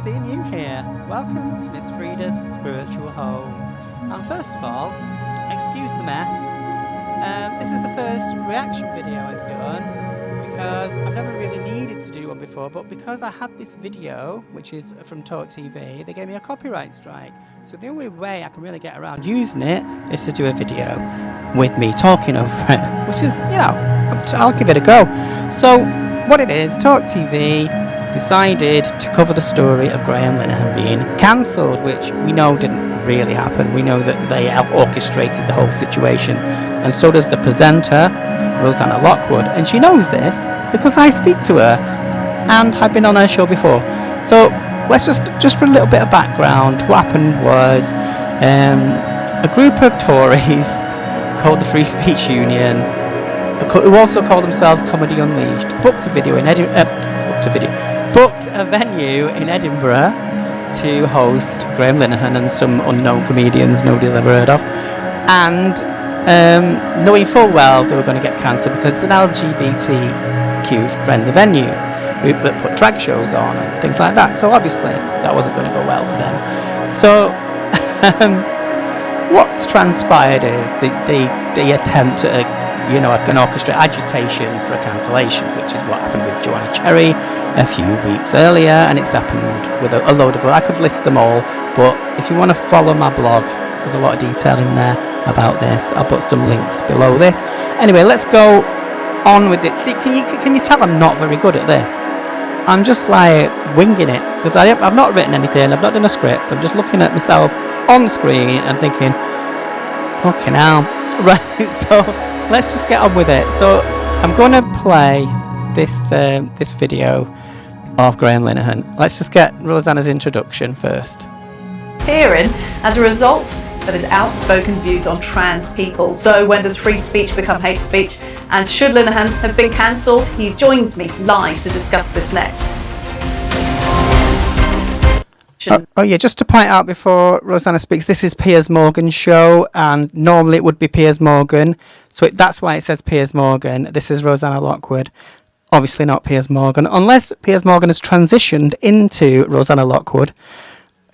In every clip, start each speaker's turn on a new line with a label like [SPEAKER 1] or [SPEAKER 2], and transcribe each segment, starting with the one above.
[SPEAKER 1] seeing you here. Welcome to Miss Frida's spiritual home. And first of all, excuse the mess. This is the first reaction video I've done because I've never really needed to do one before, but because I had this video, which is from Talktv, they gave me a copyright strike. So the only way I can really get around using it is to do a video with me talking over it, which is, I'll give it a go. So what it is, Talktv decided to cover the story of Grahamn Linehan being cancelled, which we know didn't really happen. We know that they have orchestrated the whole situation, and so does the presenter, Rosanna Lockwood, and she knows this because I speak to her and I've been on her show before. So let's just for a little bit of background, what happened was a group of Tories called the Free Speech Union, who also call themselves Comedy Unleashed, booked a venue in Edinburgh to host Grahamn Linehan and some unknown comedians nobody's ever heard of, and knowing full well they were going to get cancelled because it's an LGBTQ friendly venue that put drag shows on and things like that, so obviously that wasn't going to go well for them. So what's transpired is the attempt at an orchestrate agitation for a cancellation, which is what happened with Joanna Cherry a few weeks earlier, and it's happened with a load of... I could list them all, but if you want to follow my blog, there's a lot of detail in there about this. I'll put some links below this. Anyway, let's go on with it. See, can you tell I'm not very good at this? I'm just like winging it, because I've not written anything, I've not done a script, I'm just looking at myself on screen and thinking, fucking hell. Right, so let's just get on with it. So I'm going to play this video of Grahamn Linehan. Let's just get Rosanna's introduction first.
[SPEAKER 2] Hearing as a result of his outspoken views on trans people. So when does free speech become hate speech? And should Linehan have been cancelled? He joins me live to discuss this next.
[SPEAKER 1] Oh yeah, just to point out before Rosanna speaks, this is Piers Morgan's show, and normally it would be Piers Morgan, so that's why it says Piers Morgan. This is Rosanna Lockwood, obviously not Piers Morgan, unless Piers Morgan has transitioned into Rosanna Lockwood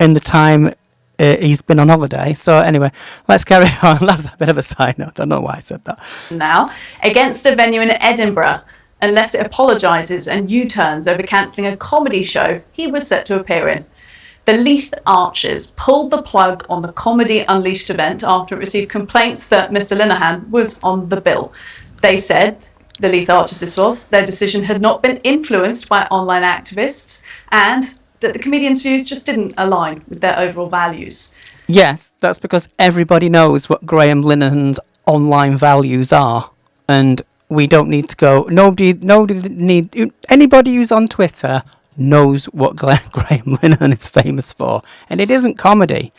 [SPEAKER 1] in the time he's been on holiday. So anyway, let's carry on. That's a bit of a side note, I don't know why I said that.
[SPEAKER 2] Now, against a venue in Edinburgh, unless it apologises and U-turns over cancelling a comedy show he was set to appear in. The Leith Archers pulled the plug on the Comedy Unleashed event after it received complaints that Mr. Linehan was on the bill. They said, the Leith Archers this was, their decision had not been influenced by online activists and that the comedians' views just didn't align with their overall values.
[SPEAKER 1] Yes, that's because everybody knows what Grahamn Linehan's online values are, and we don't need to go... Anybody who's on Twitter knows what Grahamn Linehan is famous for, and it isn't comedy.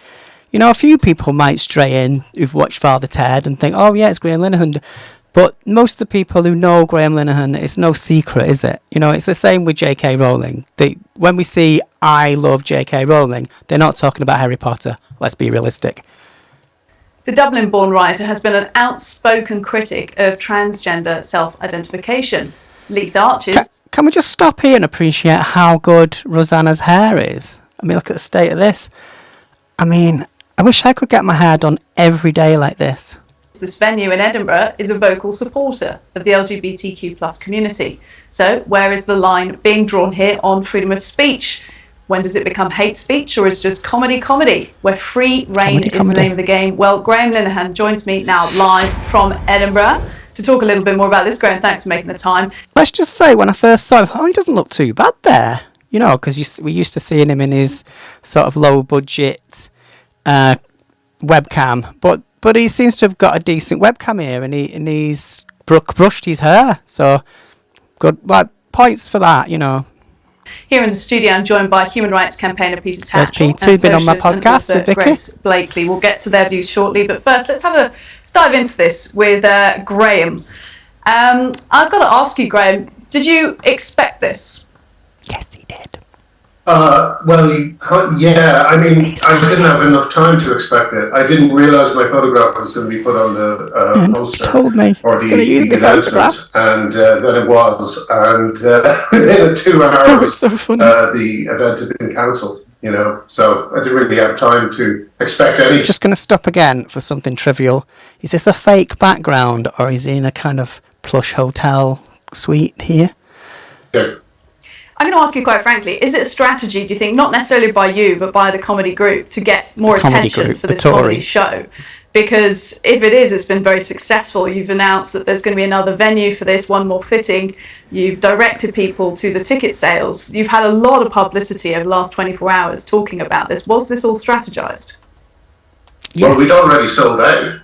[SPEAKER 1] A few people might stray in who've watched Father Ted and think, oh yeah, it's Grahamn Linehan, but most of the people who know Grahamn Linehan, it's no secret, is it? It's the same with J.K. Rowling. When we see I love J.K. Rowling, they're not talking about Harry Potter. Let's be realistic.
[SPEAKER 2] The Dublin-born writer has been an outspoken critic of transgender self-identification. Leith Archers...
[SPEAKER 1] Can we just stop here and appreciate how good Rosanna's hair is? Look at the state of this. I wish I could get my hair done every day like this.
[SPEAKER 2] This venue in Edinburgh is a vocal supporter of the LGBTQ+ community. So where is the line being drawn here on freedom of speech? When does it become hate speech, or is it just comedy, where free reign is the name of the game? Well, Grahamn Linehan joins me now live from Edinburgh to talk a little bit more about this. Graham, thanks for making the time.
[SPEAKER 1] Let's just say, when I first saw him, he doesn't look too bad there. Because we used to seeing him in his sort of low-budget webcam. But he seems to have got a decent webcam here, and he's brushed his hair. So, good points for that,
[SPEAKER 2] Here in the studio, I'm joined by human rights campaigner Peter Tatchell.
[SPEAKER 1] There's Peter, been on my podcast with Vicky.
[SPEAKER 2] Grace Blakely. We'll get to their views shortly, but first let's dive into this with Grahamn. I've got to ask you, Grahamn, did you expect this?
[SPEAKER 1] Yes, he did.
[SPEAKER 3] Yeah. I mean, I didn't have enough time to expect it. I didn't realise my photograph was going to be put on the poster.
[SPEAKER 1] He told me
[SPEAKER 3] Or
[SPEAKER 1] he's going to use the photograph.
[SPEAKER 3] And then it was. And within 2 hours,
[SPEAKER 1] Oh, it's so funny.
[SPEAKER 3] the event had been cancelled. You know, so I didn't really have time to expect any.
[SPEAKER 1] Just going to stop again for something trivial. Is this a fake background, or is he in a kind of plush hotel suite here?
[SPEAKER 3] Yeah.
[SPEAKER 2] I'm going to ask you quite frankly, is it a strategy, do you think, not necessarily by you, but by the comedy group, to get more attention for this comedy show? Because if it is, it's been very successful. You've announced that there's going to be another venue for this, one more fitting. You've directed people to the ticket sales. You've had a lot of publicity over the last 24 hours talking about this. Was this all strategized?
[SPEAKER 3] Yes. Well, we'd already sold out.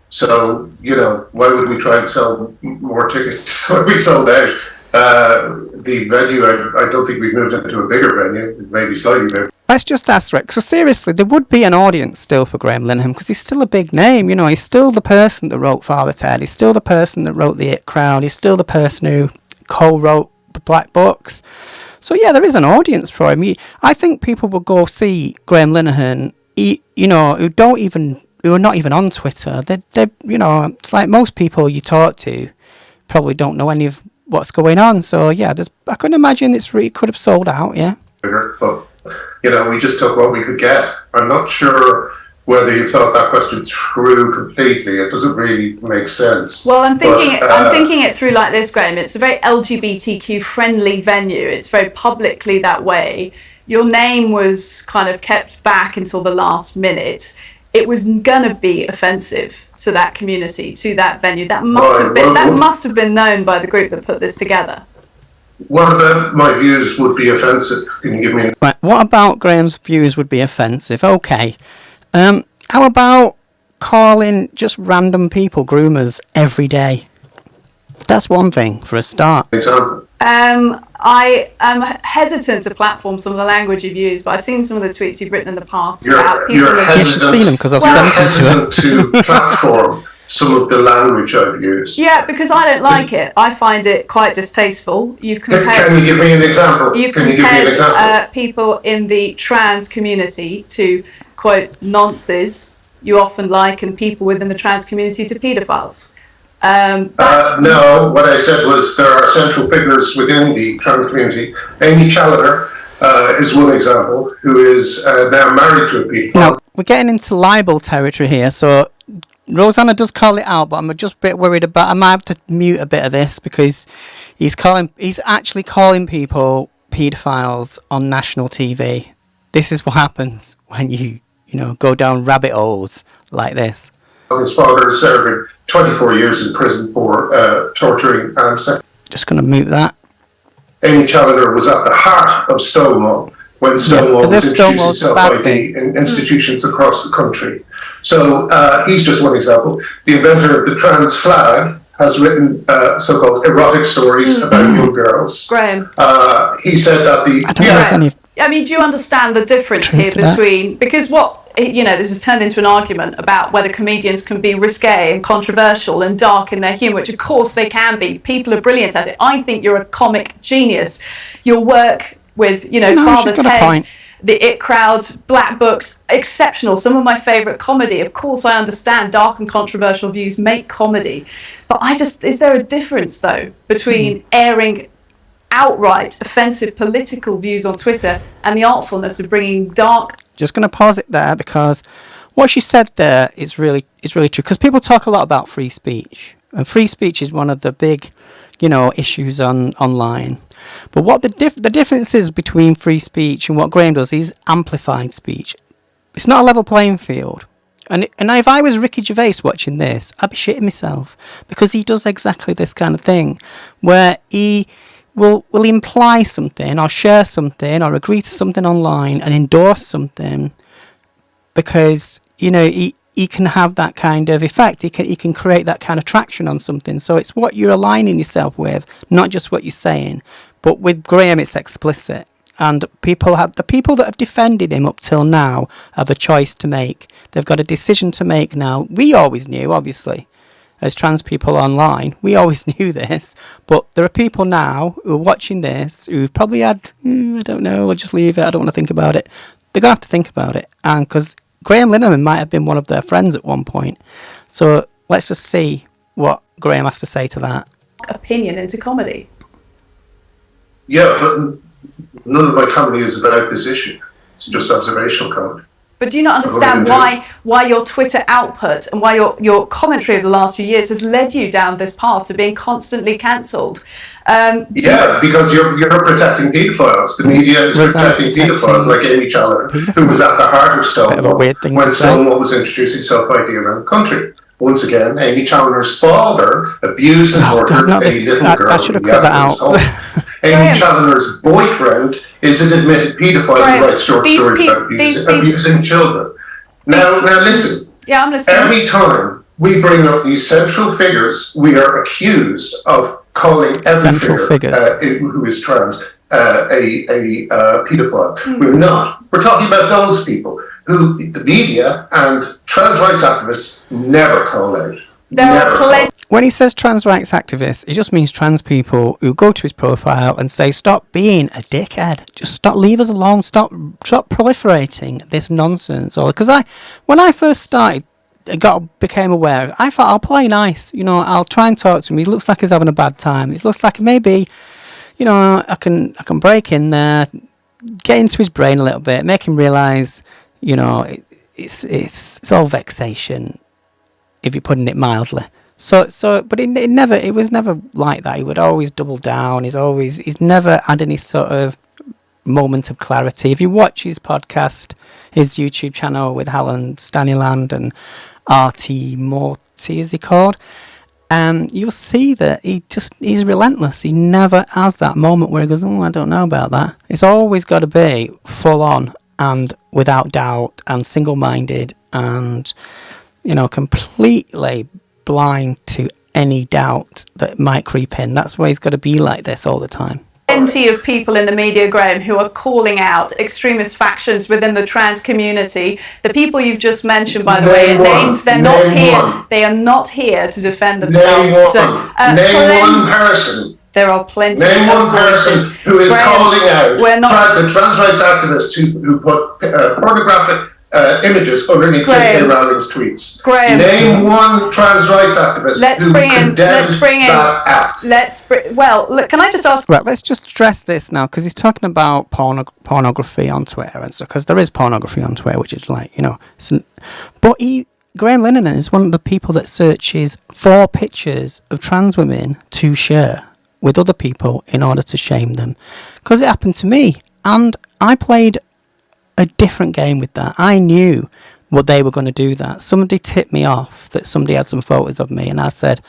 [SPEAKER 3] So, you know, why would we try and sell more tickets when we sold out? The venue, I don't think we've moved into a bigger venue, maybe slightly bigger.
[SPEAKER 1] Let's just ask Rick. So seriously, there would be an audience still for Grahamn Linehan because he's still a big name. You know, he's still the person that wrote Father Ted. He's still the person that wrote The It Crowd. He's still the person who co-wrote the Black Books. So yeah, there is an audience for him. I think people will go see Grahamn Linehan, you know, who are not even on Twitter. They, you know, it's like most people you talk to probably don't know any of what's going on. So yeah, I can imagine it could have sold out. Yeah.
[SPEAKER 3] But you know, we just took what we could get. I'm not sure whether you've thought that question through completely. It doesn't really make sense.
[SPEAKER 2] Well, I'm thinking it through like this, Grahamn. It's a very LGBTQ friendly venue. It's very publicly that way. Your name was kind of kept back until the last minute. It was gonna be offensive to that community, to that venue. That must have been known by the group that put this together.
[SPEAKER 3] What about my views would be offensive? Can you give me...
[SPEAKER 1] Right, what about Graham's views would be offensive? Okay. How about calling just random people groomers every day? That's one thing for a start.
[SPEAKER 3] Example?
[SPEAKER 2] I am hesitant to platform some of the language you've used, but I've seen some of the tweets you've written in the past about people...
[SPEAKER 3] You're hesitant,
[SPEAKER 1] seen them because I've sent them
[SPEAKER 3] to platform some of the language I've used.
[SPEAKER 2] Yeah, because I don't like it. I find it quite distasteful. You've compared...
[SPEAKER 3] Can you give me an example?
[SPEAKER 2] You've compared people in the trans community to, quote, nonces you often liken people within the trans community to paedophiles.
[SPEAKER 3] No, what I said was there are central figures within the trans community. Amy Challoner is one example, who is now married to a pedophile.
[SPEAKER 1] Now, we're getting into libel territory here, so... Rosanna does call it out, but I'm just a bit worried about... I might have to mute a bit of this because he's actually calling people paedophiles on national TV. This is what happens when you go down rabbit holes like this.
[SPEAKER 3] His father is serving 24 years in prison for torturing and sex.
[SPEAKER 1] Just going to mute that.
[SPEAKER 3] Amy Challoner was at the heart of Stonewall when Stonewall was introduced itself by the institutions across the country. So he's just one example. The inventor of the trans flag has written so-called erotic stories about young girls.
[SPEAKER 2] Grahamn.
[SPEAKER 3] He said that
[SPEAKER 2] I mean, do you understand the difference here between... Because this has turned into an argument about whether comedians can be risque and controversial and dark in their humour, which of course they can be. People are brilliant at it. I think you're a comic genius. Your work with, Father Ted... The It Crowd, Black Books, exceptional. Some of my favourite comedy. Of course, I understand dark and controversial views make comedy. But is there a difference, though, between airing outright offensive political views on Twitter and the artfulness of bringing dark...
[SPEAKER 1] Just going to pause it there because what she said there is really true. Because people talk a lot about free speech. And free speech is one of the big... issues online. But what the difference is between free speech and what Grahamn does is amplified speech. It's not a level playing field. And if I was Ricky Gervais watching this, I'd be shitting myself because he does exactly this kind of thing where he will imply something or share something or agree to something online and endorse something because, he can have that kind of effect. He can create that kind of traction on something. So it's what you're aligning yourself with, not just what you're saying. But with Grahamn, it's explicit. And the people that have defended him up till now have a choice to make. They've got a decision to make now. We always knew, obviously. as trans people online. We always knew this, but there are people now who are watching this who've probably had, I don't know, I'll just leave it, I don't want to think about it. They're going to have to think about it. And because Grahamn Linehan might have been one of their friends at one point. So let's just see what Grahamn has to say to that.
[SPEAKER 2] Opinion into comedy.
[SPEAKER 3] Yeah, but none of my comedy is about this issue. It's just observational comedy.
[SPEAKER 2] But do you not understand why your Twitter output and why your commentary over the last few years has led you down this path to being constantly cancelled?
[SPEAKER 3] Because you're protecting paedophiles. The media is protecting paedophiles, like Amy Challoner, who was at the heart of Stonewall when Stonewall was introducing self-ID around the country. Once again, Amy Challoner's father abused and murdered a little girl.
[SPEAKER 1] I should have cut that out.
[SPEAKER 3] Amy Challoner's boyfriend is an admitted paedophile who writes short stories about abusing children. Now listen.
[SPEAKER 2] Yeah, I'm listening.
[SPEAKER 3] Every time we bring up these central figures, we are accused of calling every figure who is trans a paedophile. We're not. We're talking about those people who the media and trans rights activists never call out.
[SPEAKER 1] When he says trans rights activists, it just means trans people who go to his profile and say, stop being a dickhead. Just stop, leave us alone. Stop proliferating this nonsense. Because when I first started, became aware of it, I thought, I'll play nice. I'll try and talk to him. He looks like he's having a bad time. It looks like maybe, I can break in there, get into his brain a little bit, make him realise, it's all vexation, if you're putting it mildly. But it was never like that. He would always double down. He's never had any sort of moment of clarity. If you watch his podcast, his YouTube channel with Helen Stanyland and RT Morty, is he called? You'll see that he's relentless. He never has that moment where he goes, I don't know about that. It's always got to be full on and without doubt and single-minded and, completely blind to any doubt that might creep in. That's why he's got to be like this all the time.
[SPEAKER 2] Plenty of people in the media, Grahamn, who are calling out extremist factions within the trans community. The people you've just mentioned, by the way, are named. They're not here. They are not here to defend themselves.
[SPEAKER 3] Name one person.
[SPEAKER 2] There are plenty.
[SPEAKER 3] Name one person who is calling out the trans rights activists who put pornographic images underneath J.K. Rowling's tweets. Name one trans rights activist who condemned that act.
[SPEAKER 2] Look, can I just ask?
[SPEAKER 1] Right, let's just address this now, because he's talking about pornography on Twitter and stuff, because there is pornography on Twitter, which is like, but Grahamn Linehan is one of the people that searches for pictures of trans women to share with other people in order to shame them. Because it happened to me, and I played a different game with that. I knew what they were going to do that. Somebody tipped me off that somebody had some photos of me, and I said,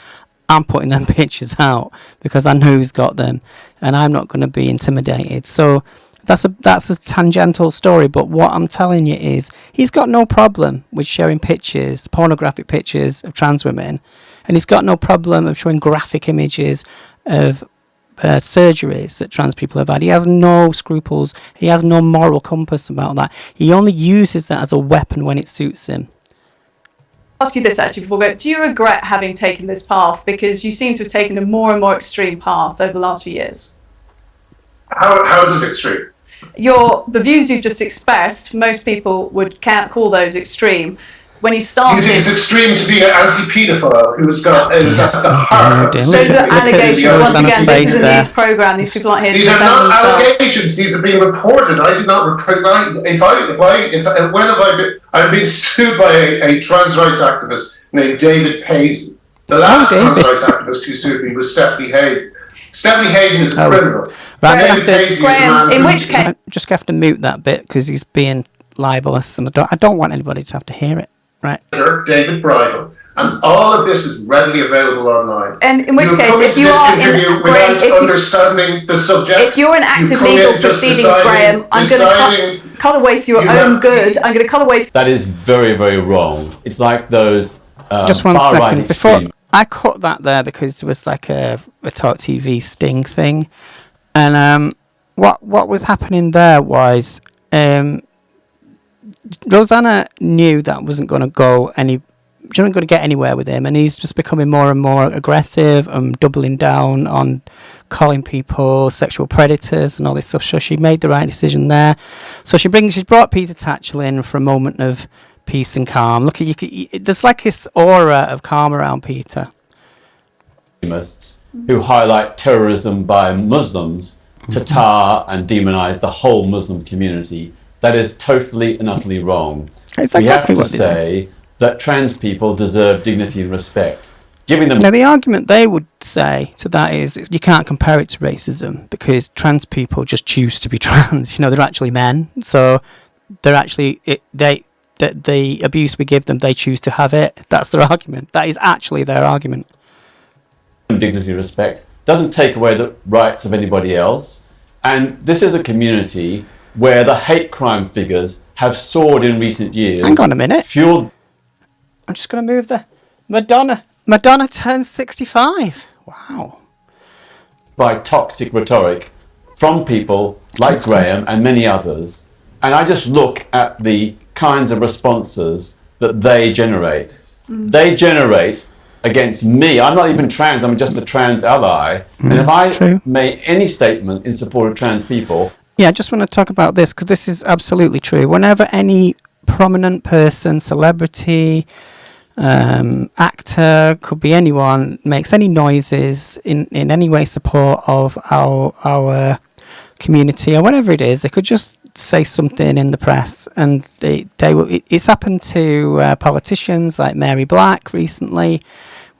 [SPEAKER 1] I'm putting them pictures out because I know who's got them and I'm not going to be intimidated. So that's a tangential story, but what I'm telling you is he's got no problem with sharing pictures, pornographic pictures of trans women, and he's got no problem of showing graphic images of surgeries that trans people have had. He has no scruples. He has no moral compass about that. He only uses that as a weapon when it suits him.
[SPEAKER 2] I'll ask you this actually before we go. Do you regret having taken this path? Because you seem to have taken a more and more extreme path over the last few years.
[SPEAKER 3] How is it extreme?
[SPEAKER 2] The views you've just expressed, most people can't call those extreme. When you started,
[SPEAKER 3] it's extreme to be an anti-paedophile who's at the heart.
[SPEAKER 2] Those are allegations. Once again, this is a news program. These people aren't here to defend themselves.
[SPEAKER 3] These are not allegations. These are being reported. I do not report. When have I been? I'm being sued by a trans rights activist named David Paisley. The last trans rights activist who sued me was Stephanie Hayden. Stephanie Hayden is a criminal.
[SPEAKER 1] Right,
[SPEAKER 2] Grahamn, in which case,
[SPEAKER 1] I just have to mute that bit because he's being libelous, and I don't want anybody to have to hear it. Right.
[SPEAKER 3] David Bridle, and all of this is readily available online.
[SPEAKER 2] And in which case, if you are
[SPEAKER 3] understanding the subject,
[SPEAKER 2] if you're in active legal proceedings, Grahamn, I'm going to cut away for your own good. I'm going to cut away.
[SPEAKER 4] That is very, very wrong. It's like those.
[SPEAKER 1] Just one second before I cut that there because there was like a Talktv sting thing, and what was happening there was Rosanna knew that wasn't going to go any. going to get anywhere with him, and he's just becoming more and more aggressive and doubling down on calling people sexual predators and all this stuff. So she made the right decision there. So she's brought Peter Tatchell in for a moment of peace and calm. Look, there's like this aura of calm around Peter.
[SPEAKER 4] Who highlight terrorism by Muslims to tar and demonize the whole Muslim community. That is totally and utterly wrong.
[SPEAKER 1] It's
[SPEAKER 4] we
[SPEAKER 1] exactly
[SPEAKER 4] have to say that trans people deserve dignity and respect. Giving them.
[SPEAKER 1] Now, the argument they would say to that is you can't compare it to racism because trans people just choose to be trans. You know, they're actually men, so they're actually the abuse we give them, they choose to have it. That's their argument. That is actually their argument.
[SPEAKER 4] Dignity and respect doesn't take away the rights of anybody else, and this is a community where the hate crime figures have soared in recent years.
[SPEAKER 1] Hang on a minute.
[SPEAKER 4] Fueled.
[SPEAKER 1] I'm just going to move the Madonna turns 65. Wow.
[SPEAKER 4] By toxic rhetoric from people like Grahamn and many others, and I just look at the kinds of responses that they generate. They generate against me. I'm not even trans, I'm just a trans ally. And if I make any statement in support of trans people...
[SPEAKER 1] Yeah, I just want to talk about this because this is absolutely true. Whenever any prominent person, celebrity, actor, could be anyone, makes any noises in any way support of our community or whatever it is, they could just say something in the press, and they will. It's happened to politicians like Mary Black recently,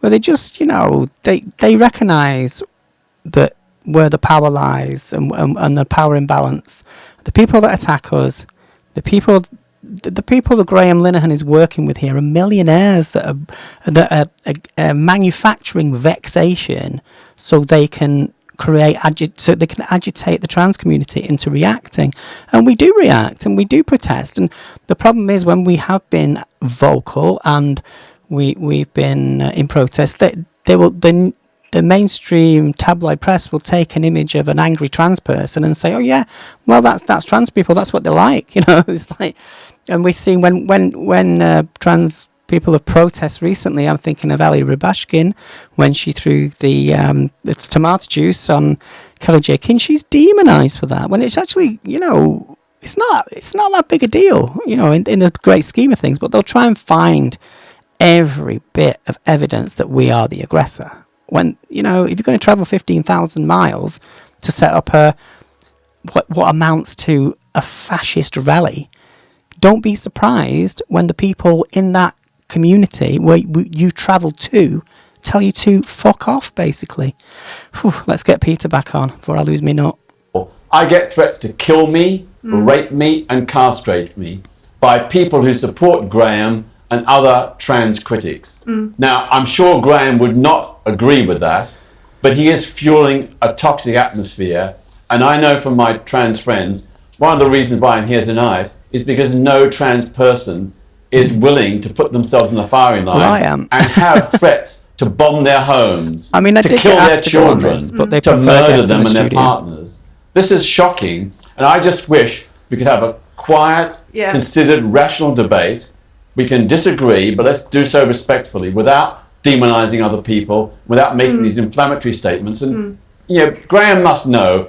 [SPEAKER 1] where they just, they recognise that where the power lies and the power imbalance. The people that attack us, the people that Grahamn Linehan is working with here are millionaires that are manufacturing vexation so they can agitate the trans community into reacting. And we do react and we do protest. And the problem is when we have been vocal and we've been in protest, the mainstream tabloid press will take an image of an angry trans person and say, oh yeah, well that's trans people, that's what they like, It's like, and we've seen when trans people have protest recently. I'm thinking of Ali Rubashkin when she threw the tomato juice on Kelly J. King. She's demonised for that when it's actually, it's not that big a deal, in the great scheme of things. But they'll try and find every bit of evidence that we are the aggressor. When, if you're going to travel 15,000 miles to set up what amounts to a fascist rally, don't be surprised when the people in that community where you travel to tell you to fuck off, basically. Whew, let's get Peter back on before I lose me nut.
[SPEAKER 4] I get threats to kill me, rape me and castrate me by people who support Grahamn and other trans critics. Now, I'm sure Grahamn would not agree with that, but he is fueling a toxic atmosphere. And I know from my trans friends, one of the reasons why I'm here tonight is because no trans person is willing to put themselves in the firing line
[SPEAKER 1] I am.
[SPEAKER 4] and have threats to bomb their homes,
[SPEAKER 1] I mean, I
[SPEAKER 4] to
[SPEAKER 1] did
[SPEAKER 4] kill
[SPEAKER 1] get
[SPEAKER 4] their
[SPEAKER 1] asked to go on
[SPEAKER 4] children,
[SPEAKER 1] this, but they
[SPEAKER 4] to
[SPEAKER 1] prefer
[SPEAKER 4] murder
[SPEAKER 1] guests in
[SPEAKER 4] them
[SPEAKER 1] the
[SPEAKER 4] and their
[SPEAKER 1] studio.
[SPEAKER 4] partners. This is shocking, and I just wish we could have a quiet, considered, rational debate. We can disagree, but let's do so respectfully, without demonising other people, without making these inflammatory statements. And Grahamn must know,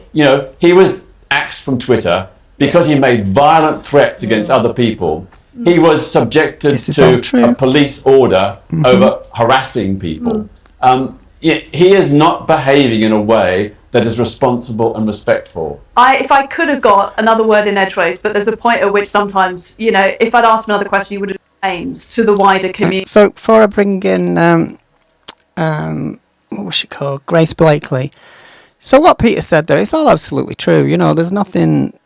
[SPEAKER 4] he was axed from Twitter because he made violent threats against other people. He was subjected to a police order over harassing people. He is not behaving in a way that is responsible and respectful.
[SPEAKER 2] If I could have got another word in edgeways, but there's a point at which sometimes, if I'd asked another question, you would have aims to the wider community.
[SPEAKER 1] So before I bring in, what was she called? Grace Blakely. So what Peter said there, it's all absolutely true. There's nothing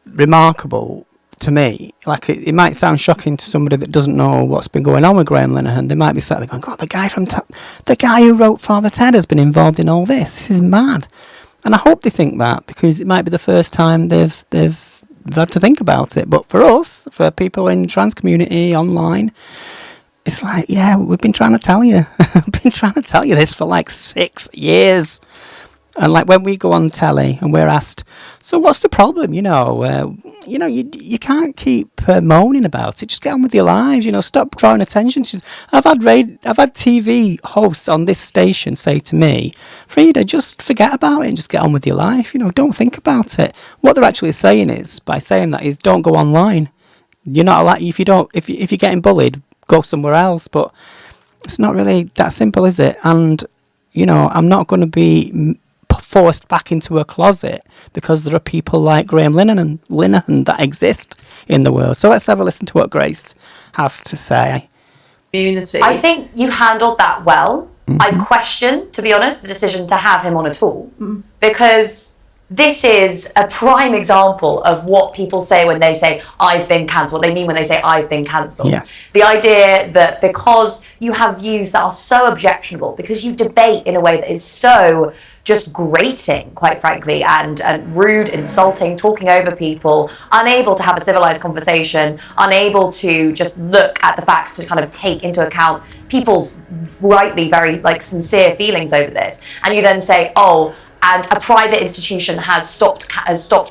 [SPEAKER 1] remarkable to me. Like it might sound shocking to somebody that doesn't know what's been going on with Grahamn Linehan. They might be sat there going, God, the guy who wrote Father Ted has been involved in all this. This is mad. And I hope they think that, because it might be the first time they've had to think about it. But for us, for people in the trans community online, it's like, yeah, we've been trying to tell you. We've been trying to tell you this for like 6 years. And like when we go on telly and we're asked, so what's the problem? You can't keep moaning about it. Just get on with your lives. Stop drawing attention. I've had TV hosts on this station say to me, Frida, just forget about it and just get on with your life. Don't think about it. What they're actually saying is, by saying that, is don't go online. You're not allowed. If you're getting bullied, go somewhere else. But it's not really that simple, is it? And I'm not going to be forced back into a closet because there are people like Grahamn Linehan that exist in the world. So let's have a listen to what Grace has to say.
[SPEAKER 2] Community.
[SPEAKER 5] I think you handled that well. Mm-hmm. I question, to be honest, the decision to have him on at all, because this is a prime example of what people say when they say, I've been cancelled. What they mean when they say, I've been cancelled. Yeah. The idea that because you have views that are so objectionable, because you debate in a way that is so just grating, quite frankly, and rude, insulting, talking over people, unable to have a civilized conversation, unable to just look at the facts to kind of take into account people's rightly very sincere feelings over this. And you then say, and a private institution has stopped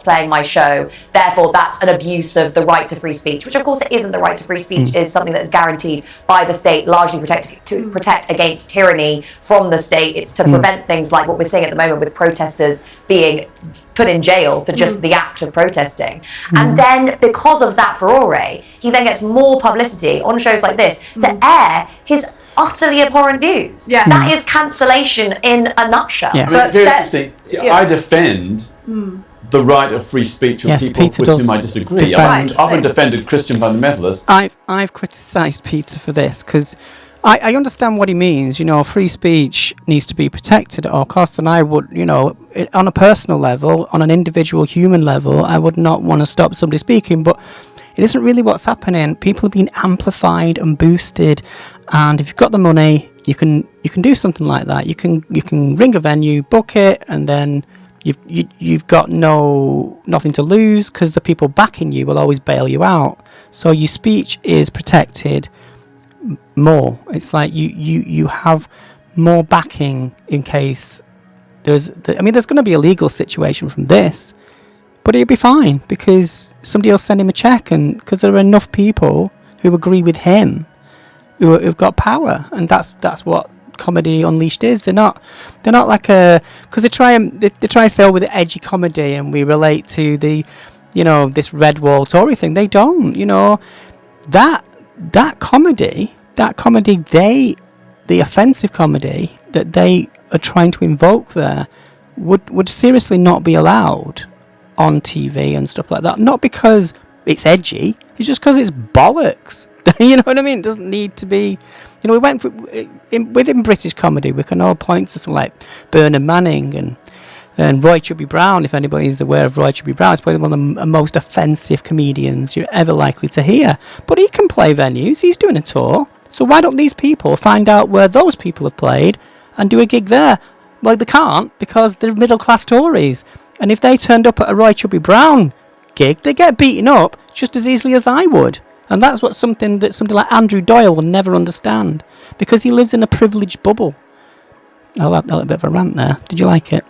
[SPEAKER 5] playing my show, therefore that's an abuse of the right to free speech, which of course it isn't. The right to free speech is something that is guaranteed by the state, largely to protect against tyranny from the state. It's to prevent things like what we're seeing at the moment with protesters being put in jail for just the act of protesting. And then because of that furore, he then gets more publicity on shows like this to air his utterly abhorrent views. Yeah. That is cancellation in a nutshell.
[SPEAKER 4] Yeah. But I defend the right of free speech of people with whom I disagree. I've often defended Christian fundamentalists.
[SPEAKER 1] I've criticised Peter for this because I understand what he means. Free speech needs to be protected at all costs, and I would, on a personal level, on an individual human level, I would not want to stop somebody speaking, but it isn't really what's happening. People are being amplified and boosted, and if you've got the money, you can do something like that. You can ring a venue, book it, and then you've got nothing to lose because the people backing you will always bail you out. So your speech is protected more. It's like you have more backing in case there's going to be a legal situation from this. But he'll be fine because somebody will send him a check, and because there are enough people who agree with him who've got power, and that's what Comedy Unleashed is. They're not like because they try and say with the edgy comedy and we relate to the this red wall Tory thing. They don't. That comedy the offensive comedy that they are trying to invoke there would seriously not be allowed on TV and stuff like that. Not because it's edgy, it's just because it's bollocks. You know what I mean? It doesn't need to be. We went within British comedy. We can all point to something like Bernard Manning and Roy Chubby Brown. If anybody is aware of Roy Chubby Brown, it's probably one of the most offensive comedians you're ever likely to hear. But he can play venues. He's doing a tour. So why don't these people find out where those people have played and do a gig there? Well, they can't because they're middle class Tories. And if they turned up at a Roy Chubby Brown gig, they get beaten up just as easily as I would. And that's what something like Andrew Doyle will never understand, because he lives in a privileged bubble. I'll have a little bit of a rant there. Did you like it?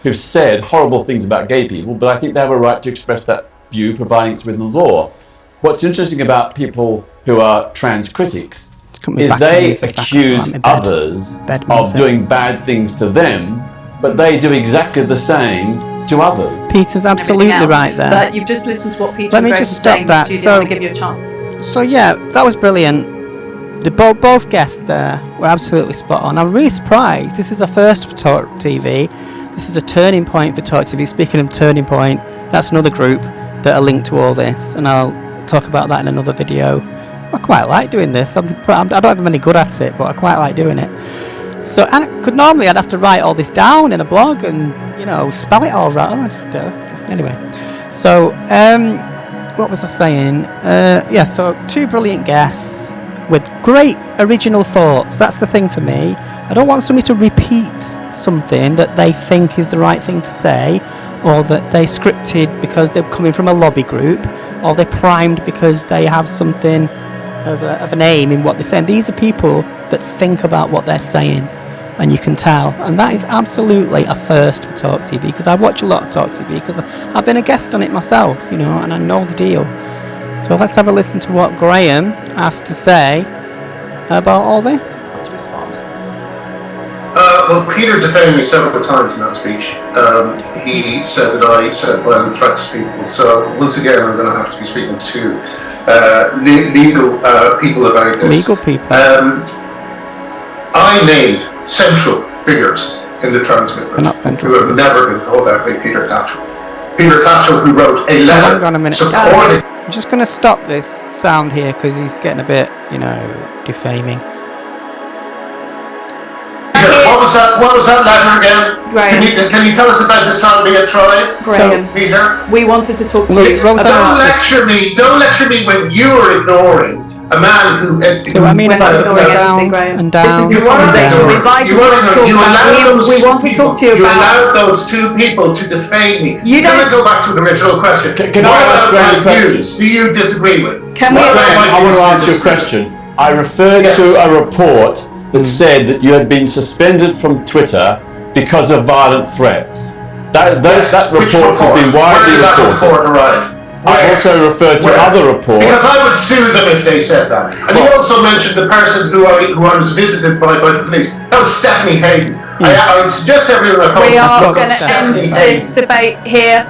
[SPEAKER 4] Who've said horrible things about gay people, but I think they have a right to express that view, providing it's within the law. What's interesting about people who are trans critics is they accuse others of doing bad things to them, but they do exactly the same to others.
[SPEAKER 1] Peter's absolutely right there.
[SPEAKER 2] But you've just listened to what Peter
[SPEAKER 1] Let me just stop that.
[SPEAKER 2] So, I want to give you a chance.
[SPEAKER 1] So yeah, that was brilliant. Both guests there were absolutely spot on. I'm really surprised. This is a first for Talktv. This is a turning point for Talktv. Speaking of turning point, that's another group that are linked to all this, and I'll talk about that in another video. I quite like doing this. I don't have any good at it, but I quite like doing it. So, and normally I'd have to write all this down in a blog and spell it all right. I just anyway. So, what was I saying? So two brilliant guests with great original thoughts. That's the thing for me. I don't want somebody to repeat something that they think is the right thing to say, or that they scripted because they're coming from a lobby group, or they're primed because they have something of an aim in what they're saying. These are people that think about what they're saying, and you can tell. And that is absolutely a first for Talktv, because I watch a lot of Talktv because I've been a guest on it myself, you know, and I know the deal. So let's have a listen to what Grahamn has to say about all this.
[SPEAKER 2] Let's respond.
[SPEAKER 3] Well, Peter defamed me several times in that speech. He said that I said violent threats to people. So once again, I'm going to have to be speaking to legal people about this.
[SPEAKER 1] Legal people.
[SPEAKER 3] I named central figures in the trans movement
[SPEAKER 1] They're not central
[SPEAKER 3] who have never been called out by Peter Thatcher. Peter Thatcher, who wrote a letter
[SPEAKER 1] hang on a minute.
[SPEAKER 3] supporting...
[SPEAKER 1] I'm just going to stop this sound here because he's getting a bit, you know, defaming.
[SPEAKER 3] What was that letter again?
[SPEAKER 2] Grahamn.
[SPEAKER 3] Can you tell us about the sound being tried?
[SPEAKER 2] Grahamn.
[SPEAKER 3] Peter?
[SPEAKER 2] We wanted to talk to you
[SPEAKER 3] Don't
[SPEAKER 2] about...
[SPEAKER 3] lecture me when you are ignoring a man who...
[SPEAKER 1] So I mean,
[SPEAKER 2] We're not ignoring
[SPEAKER 1] down
[SPEAKER 2] anything, Grahamn.
[SPEAKER 1] and down.
[SPEAKER 2] This is your conversation. We invited you to talk about... We want to talk to you about...
[SPEAKER 3] You allowed those two people to defame me.
[SPEAKER 2] You don't...
[SPEAKER 3] Can I go back to the original question?
[SPEAKER 4] Can I ask Grahamn a question?
[SPEAKER 3] Do you disagree with?
[SPEAKER 2] Can we...
[SPEAKER 4] I want to answer your question. I referred to a report that said that you had been suspended from Twitter because of violent threats. That report has been widely reported. I also referred to other reports.
[SPEAKER 3] Because I would sue them if they said that. And you also mentioned the person who I was visited by the police. That was Stephanie Hayden. I would suggest everyone at home...
[SPEAKER 2] We are going to end this debate here.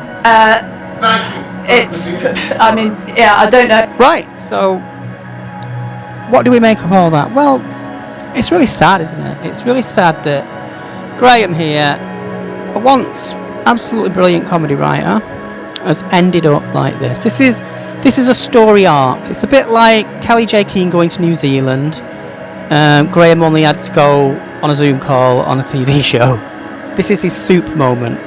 [SPEAKER 3] Thank you.
[SPEAKER 2] It's... I mean, yeah, I don't know.
[SPEAKER 1] Right, so what do we make of all that? Well, it's really sad, isn't it? It's really sad that Grahamn here, a once absolutely brilliant comedy writer, has ended up like this. This is a story arc. It's a bit like Kelly J. Keane going to New Zealand. Grahamn only had to go on a Zoom call on a TV show. This is his soup moment.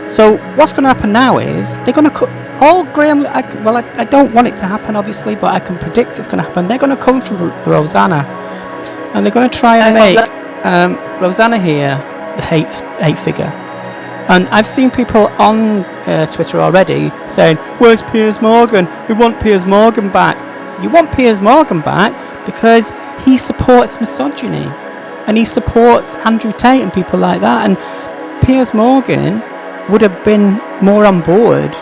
[SPEAKER 1] So what's going to happen now is they're going to cut all Grahamn. I don't want it to happen, obviously, but I can predict it's going to happen. They're going to come from Rosanna, and they're going to try and make Rosanna here the hate figure. And I've seen people on Twitter already saying, "Where's Piers Morgan? We want Piers Morgan back." You want Piers Morgan back because he supports misogyny, and he supports Andrew Tate and people like that. And Piers Morgan would have been more on board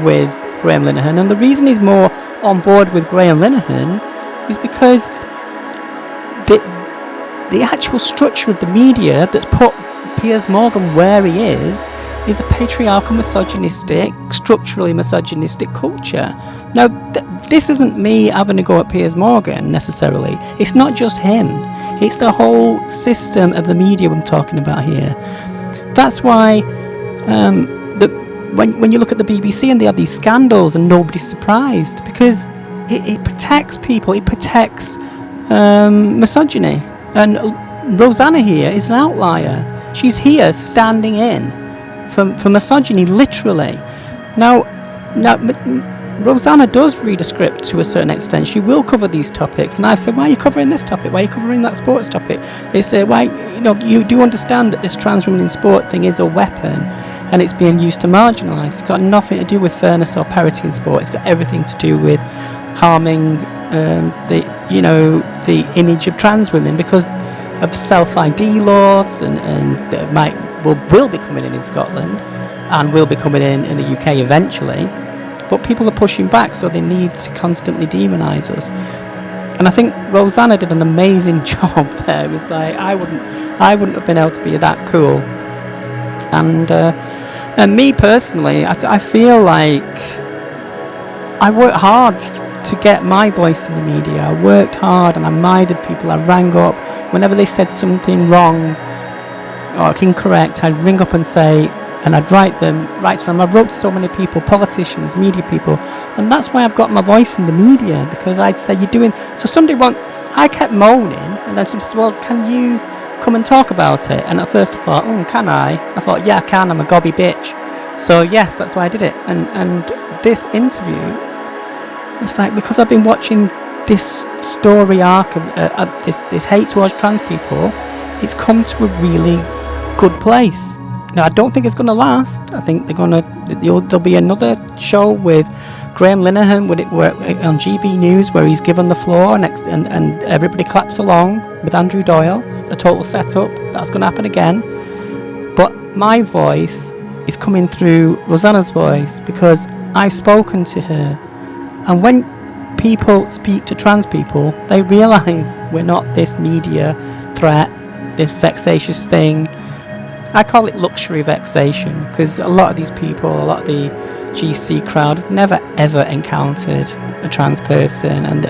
[SPEAKER 1] with Grahamn Linehan, and the reason he's more on board with Grahamn Linehan is because the actual structure of the media that's put Piers Morgan where he is a patriarchal, misogynistic, structurally misogynistic culture. Now, this isn't me having a go at Piers Morgan necessarily. It's not just him. It's the whole system of the media I'm talking about here. That's why when you look at the BBC and they have these scandals and nobody's surprised, because it protects people. It protects misogyny. And Rosanna here is an outlier. She's here standing in for misogyny, literally. Now, Rosanna does read a script to a certain extent. She will cover these topics, and I've said, "Why are you covering this topic? Why are you covering that sports topic?" They say, "Why? You do understand that this trans women in sport thing is a weapon, and it's being used to marginalise. It's got nothing to do with fairness or parity in sport. It's got everything to do with harming the image of trans women because of self-ID laws and that will be coming in Scotland and will be coming in the UK eventually, but people are pushing back, so they need to constantly demonise us." And I think Rosanna did an amazing job there. It was like I wouldn't have been able to be that cool. And me personally, I feel like I worked hard to get my voice in the media. I worked hard and I minded people. I rang up whenever they said something wrong or incorrect. I'd ring up and say, and I'd write to them. I wrote to so many people, politicians, media people, and that's why I've got my voice in the media, because I'd say, "You're doing..." So I kept moaning, and then somebody said, "Well, can you come and talk about it?" And at first I thought, can I? I thought, yeah, I can. I'm a gobby bitch. So yes, that's why I did it. And this interview, it's like, because I've been watching this story arc of this hate towards trans people, it's come to a really good place. Now, I don't think it's going to last. I think there'll be another show with Grahamn Linehan on GB News where he's given the floor and everybody claps along with Andrew Doyle, a total setup. That's going to happen again. But my voice is coming through Rosanna's voice because I've spoken to her. And when people speak to trans people, they realise we're not this media threat, this vexatious thing. I call it luxury vexation because a lot of these people, a lot of the GC crowd have never ever encountered a trans person, and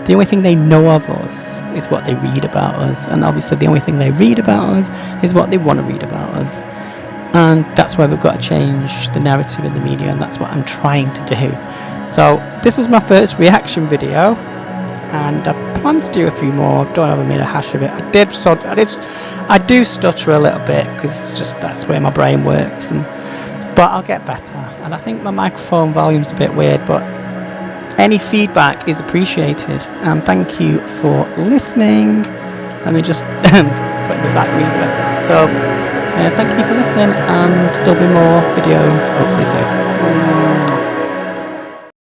[SPEAKER 1] the only thing they know of us is what they read about us, and obviously the only thing they read about us is what they want to read about us, and that's why we've got to change the narrative in the media, and that's what I'm trying to do. So this was my first reaction video, and I plan to do a few more. I don't ever made a hash of it. I do stutter a little bit because it's just that's the way my brain works, but I'll get better. And I think my microphone volume's a bit weird, but any feedback is appreciated. And thank you for listening. Let me just put in the back music. So thank you for listening, and there'll be more videos hopefully soon.